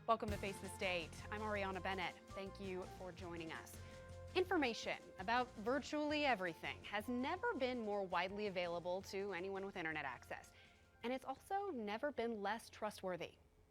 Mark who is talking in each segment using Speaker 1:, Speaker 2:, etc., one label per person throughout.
Speaker 1: Welcome to Face the State. I'm Ariana Bennett. Thank you for joining us. Information about virtually everything has never been more widely available to anyone with internet access. And it's also never been less trustworthy.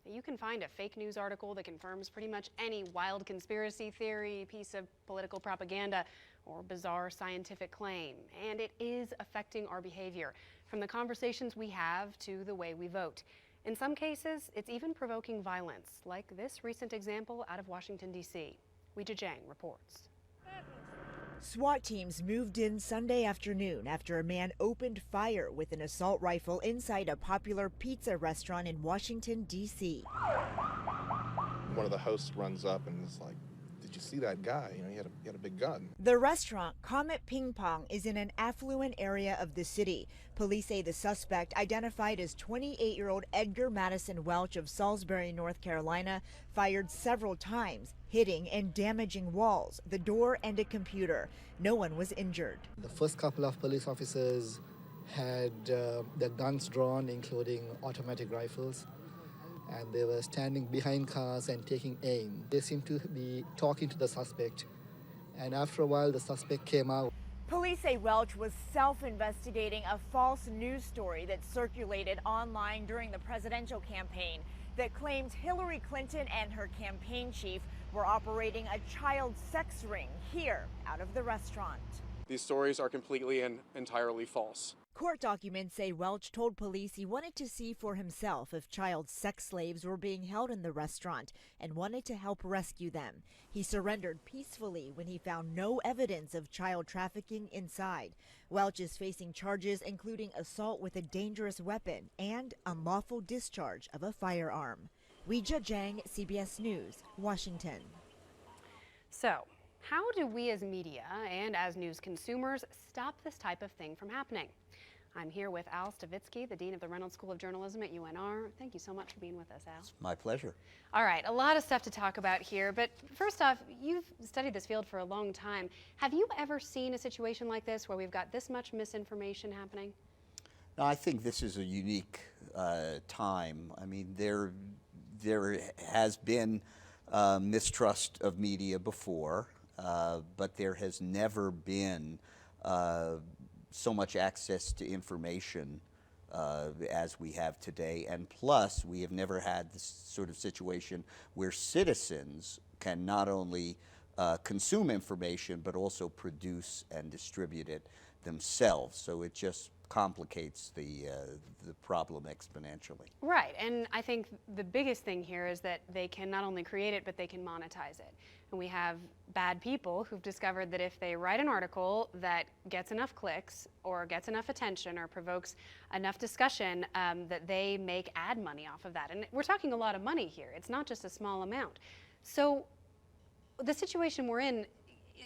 Speaker 1: You can find a fake news article that confirms pretty much any wild conspiracy theory, piece of political propaganda, or bizarre scientific claim. And it is affecting our behavior, from the conversations we have to the way we vote. In some cases, it's even provoking violence, like this recent example out of Washington, D.C. Weijia Jiang reports.
Speaker 2: SWAT teams moved in Sunday afternoon after a man opened fire with an assault rifle inside a popular pizza restaurant in Washington, D.C.
Speaker 3: One of the hosts runs up and is like, "Did you see that guy? You know, he had a big gun."
Speaker 2: The restaurant, Comet Ping Pong, is in an affluent area of the city. Police say the suspect, identified as 28-year-old Edgar Madison Welch of Salisbury, North Carolina, fired several times, hitting and damaging walls, the door, and a computer. No one was injured.
Speaker 4: The first couple of police officers had their guns drawn, including automatic rifles, and they were standing behind cars and taking aim. They seemed to be talking to the suspect, and after a while the suspect came out.
Speaker 2: Police say Welch was self-investigating a false news story that circulated online during the presidential campaign that claimed Hillary Clinton and her campaign chief were operating a child sex ring here out of the restaurant.
Speaker 5: These stories are completely and entirely false.
Speaker 2: Court documents say Welch told police he wanted to see for himself if child sex slaves were being held in the restaurant and wanted to help rescue them. He surrendered peacefully when he found no evidence of child trafficking inside. Welch is facing charges including assault with a dangerous weapon and unlawful discharge of a firearm. Weijia Jiang, CBS News, Washington.
Speaker 1: So, how do we as media and as news consumers stop this type of thing from happening? I'm here with Al Stavitsky, the Dean of the Reynolds School of Journalism at UNR. Thank you so much for being with us, Al.
Speaker 6: It's my pleasure.
Speaker 1: All right, a lot of stuff to talk about here, but first off, you've studied this field for a long time. Have you ever seen a situation like this where we've got this much misinformation happening?
Speaker 6: No, I think this is a unique time. I mean, there has been mistrust of media before, but there has never been so much access to information as we have today. And plus, we have never had this sort of situation where citizens can not only consume information, but also produce and distribute it themselves. So it just complicates the problem exponentially.
Speaker 1: Right, and I think the biggest thing here is that they can not only create it, but they can monetize it. And we have bad people who've discovered that if they write an article that gets enough clicks or gets enough attention or provokes enough discussion, that they make ad money off of that. And we're talking a lot of money here. It's not just a small amount. So the situation we're in,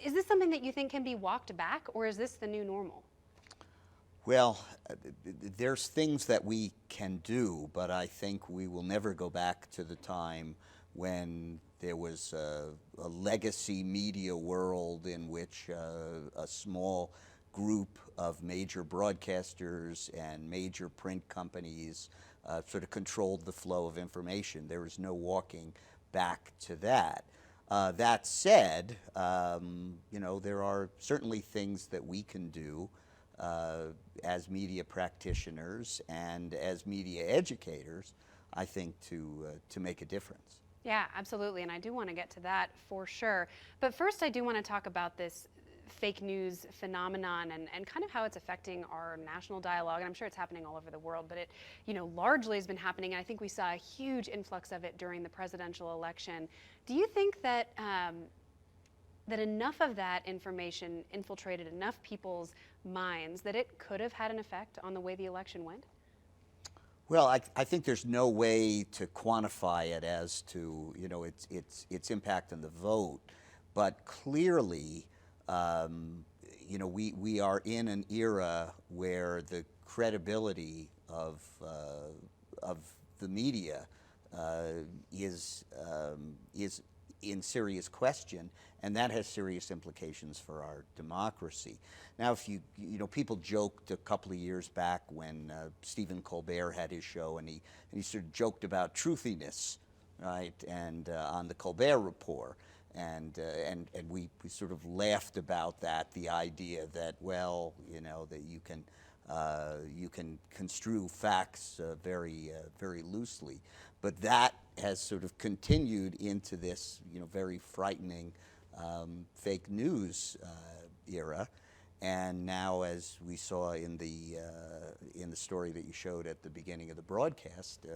Speaker 1: is this something that you think can be walked back, or is this the new normal?
Speaker 6: Well, there's things that we can do, but I think we will never go back to the time when there was a legacy media world in which a small group of major broadcasters and major print companies sort of controlled the flow of information. There is no walking back to that. That said, you know, there are certainly things that we can do as media practitioners and as media educators, I think, to make a difference.
Speaker 1: Yeah, absolutely, and I do want to get to that for sure. But first, I do want to talk about this fake news phenomenon and kind of how it's affecting our national dialogue. And I'm sure it's happening all over the world, but it, you know, largely has been happening. And I think we saw a huge influx of it during the presidential election. Do you think that that enough of that information infiltrated enough people's minds that it could have had an effect on the way the election went?
Speaker 6: Well, I think there's no way to quantify it as to, you know, its impact on the vote, but clearly, you know, we are in an era where the credibility of the media is in serious question, and that has serious implications for our democracy. Now, if you know, people joked a couple of years back when Stephen Colbert had his show, and he sort of joked about truthiness. right, and on the Colbert Report. And we sort of laughed about that, the idea that, well, that you can construe facts very loosely. But that has sort of continued into this, very frightening fake news era. And now, as we saw in the story that you showed at the beginning of the broadcast,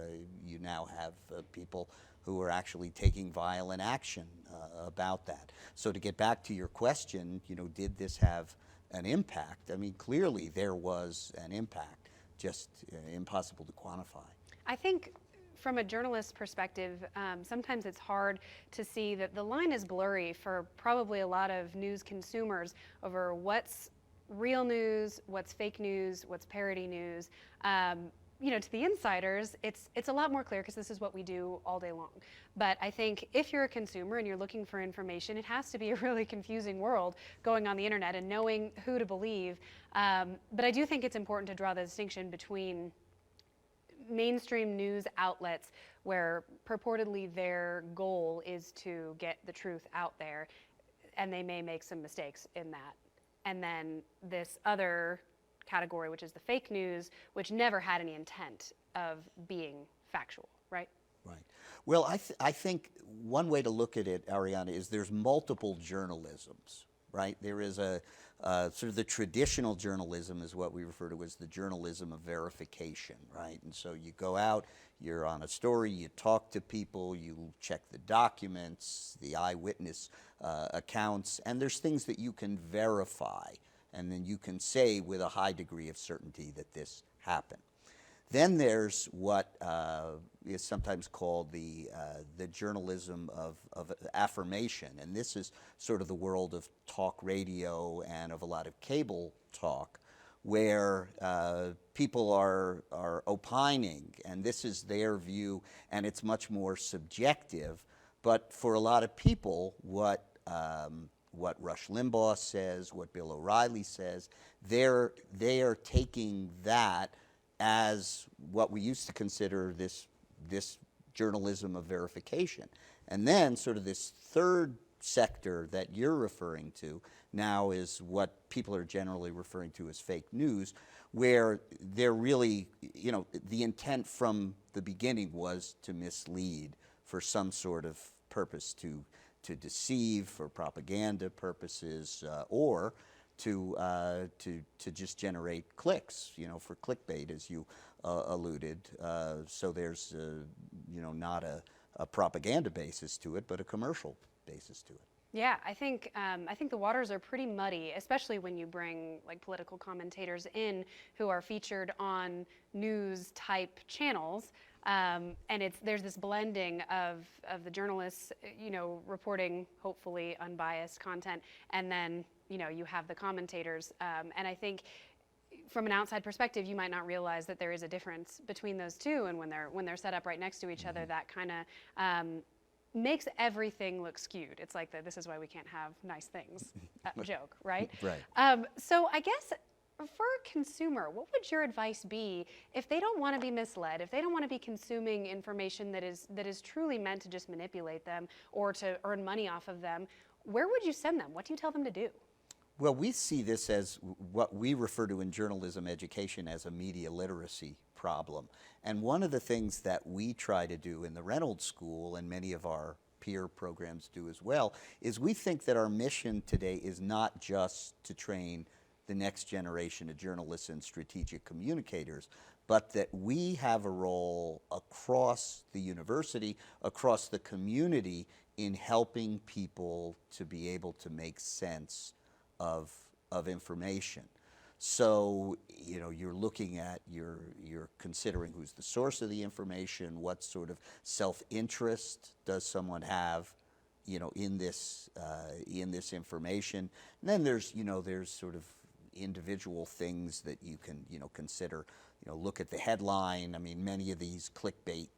Speaker 6: you now have people who are actually taking violent action about that. So to get back to your question, did this have an impact? I mean, clearly there was an impact, just impossible to quantify.
Speaker 1: I think from a journalist's perspective, sometimes it's hard to see that the line is blurry for probably a lot of news consumers over what's real news, what's fake news, what's parody news. To the insiders, it's a lot more clear because this is what we do all day long. But I think if you're a consumer and you're looking for information, it has to be a really confusing world going on the internet and knowing who to believe. But I do think it's important to draw the distinction between mainstream news outlets where purportedly their goal is to get the truth out there, and they may make some mistakes in that. And then this other category, which is the fake news, which never had any intent of being factual, right?
Speaker 6: Right. Well, I think one way to look at it, Ariana, is there's multiple journalisms, right? There is a sort of the traditional journalism is what we refer to as the journalism of verification, right? And so you go out, you're on a story, you talk to people, you check the documents, the eyewitness accounts, and there's things that you can verify, and then you can say with a high degree of certainty that this happened. Then there's what is sometimes called the journalism of affirmation, and this is sort of the world of talk radio and of a lot of cable talk, where people are opining, and this is their view, and it's much more subjective. But for a lot of people, what Rush Limbaugh says, what Bill O'Reilly says, they are taking that as what we used to consider this journalism of verification. And then sort of this third sector that you're referring to now is what people are generally referring to as fake news, where they're really, the intent from the beginning was to mislead for some sort of purpose, to deceive for propaganda purposes, or to just generate clicks, for clickbait, as you alluded. So there's, not a propaganda basis to it, but a commercial basis to it.
Speaker 1: Yeah, I think the waters are pretty muddy, especially when you bring like political commentators in who are featured on news type channels. And there's this blending of the journalists, reporting hopefully unbiased content, and then you have the commentators. And I think from an outside perspective, you might not realize that there is a difference between those two, and when they're set up right next to each other, that kind of makes everything look skewed. It's like this is why we can't have nice things joke, right?
Speaker 6: Right.
Speaker 1: So I guess for a consumer, what would your advice be if they don't want to be misled, if they don't want to be consuming information that is truly meant to just manipulate them or to earn money off of them? Where would you send them? What do you tell them to do?
Speaker 6: Well, we see this as what we refer to in journalism education as a media literacy problem. And one of the things that we try to do in the Reynolds School, and many of our peer programs do as well, is we think that our mission today is not just to train the next generation of journalists and strategic communicators, but that we have a role across the university, across the community, in helping people to be able to make sense of information. So, you're looking at, you're considering who's the source of the information, what sort of self-interest does someone have, in this information. And then there's sort of individual things that you can, consider. Look at the headline. I mean, many of these clickbait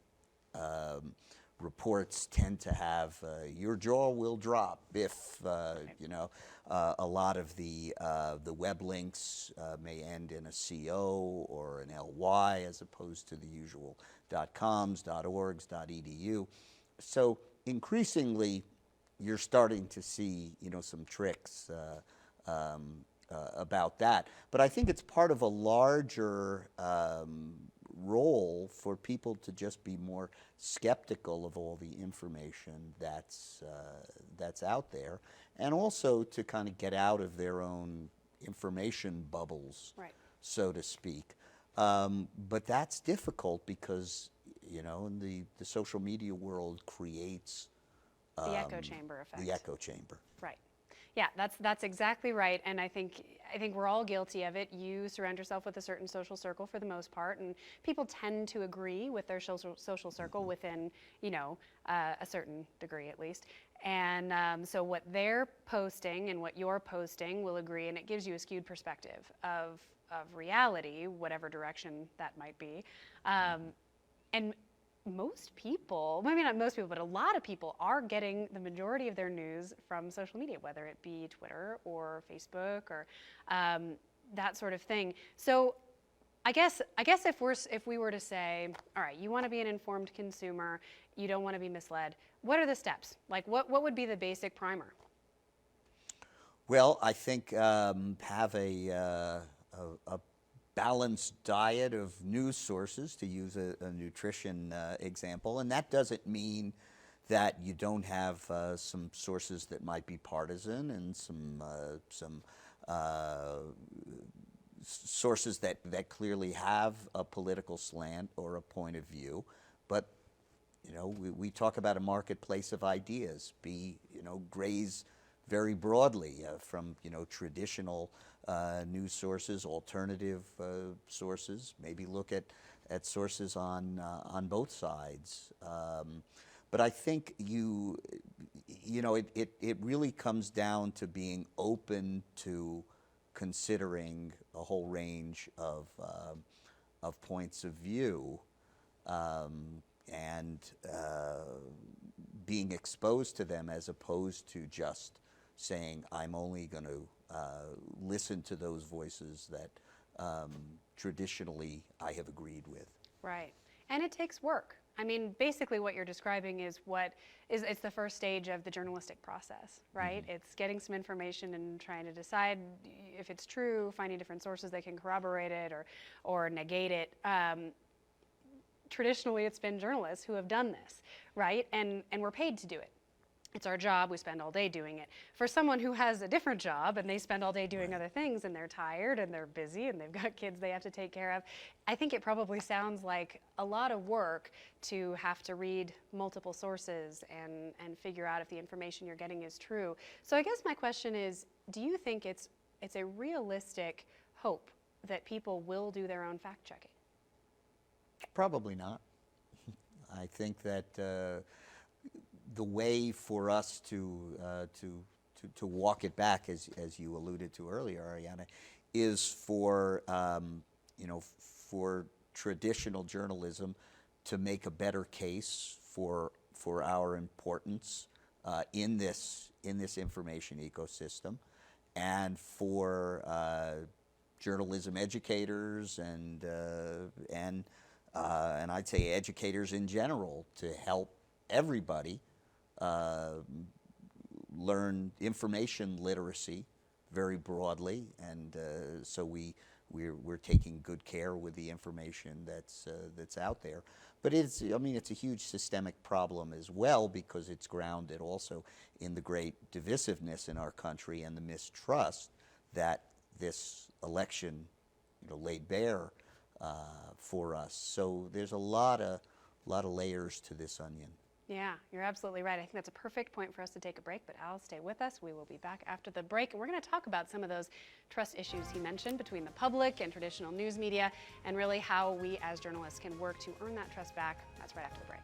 Speaker 6: reports tend to have your jaw will drop if a lot of the web links may end in a .co or an .ly as opposed to the usual .coms, .orgs, .edu. So increasingly, you're starting to see, some tricks about that. But I think it's part of a larger role for people to just be more skeptical of all the information that's out there, and also to kind of get out of their own information bubbles,
Speaker 1: Right.
Speaker 6: so to speak. But that's difficult because, the social media world creates
Speaker 1: The echo chamber effect.
Speaker 6: the echo chamber.
Speaker 1: Right. Yeah, that's exactly right. And I think we're all guilty of it. You surround yourself with a certain social circle for the most part, and people tend to agree with their social circle within, a certain degree at least. And so what they're posting and what you're posting will agree, and it gives you a skewed perspective of reality, whatever direction that might be. And most people, maybe not most people, but a lot of people are getting the majority of their news from social media, whether it be Twitter or Facebook or that sort of thing. So I guess if we were to say, all right, you want to be an informed consumer, you don't want to be misled, what are the steps? Like what would be the basic primer?
Speaker 6: Well, I think have a balanced diet of news sources, to use a nutrition example, and that doesn't mean that you don't have some sources that might be partisan and some sources that clearly have a political slant or a point of view, but we talk about a marketplace of ideas. Graze very broadly from traditional news sources, alternative sources. Maybe look at sources on both sides. But I think it really comes down to being open to considering a whole range of points of view, and being exposed to them, as opposed to just saying, I'm only going to listen to those voices that traditionally I have agreed with.
Speaker 1: Right. And it takes work. I mean, basically what you're describing is it's the first stage of the journalistic process, right? Mm-hmm. It's getting some information and trying to decide if it's true, finding different sources that can corroborate it or negate it. Traditionally, it's been journalists who have done this, right? And we're paid to do it. It's our job. We spend all day doing it. For someone who has a different job and they spend all day doing other things and they're tired and they're busy and they've got kids they have to take care of, I think it probably sounds like a lot of work to have to read multiple sources and figure out if the information you're getting is true. So I guess my question is, do you think it's a realistic hope that people will do their own fact checking?
Speaker 6: Probably not. I think that the way for us to walk it back, as you alluded to earlier, Ariana, is for for traditional journalism to make a better case for our importance in this information ecosystem, and for journalism educators and I'd say educators in general to help everybody learn information literacy very broadly, and so we're taking good care with the information that's out there. But it's a huge systemic problem as well, because it's grounded also in the great divisiveness in our country and the mistrust that this election laid bare for us. So there's a lot of layers to this onion.
Speaker 1: Yeah, you're absolutely right. I think that's a perfect point for us to take a break, but Al, stay with us. We will be back after the break, and we're going to talk about some of those trust issues he mentioned between the public and traditional news media, and really how we as journalists can work to earn that trust back. That's right after the break.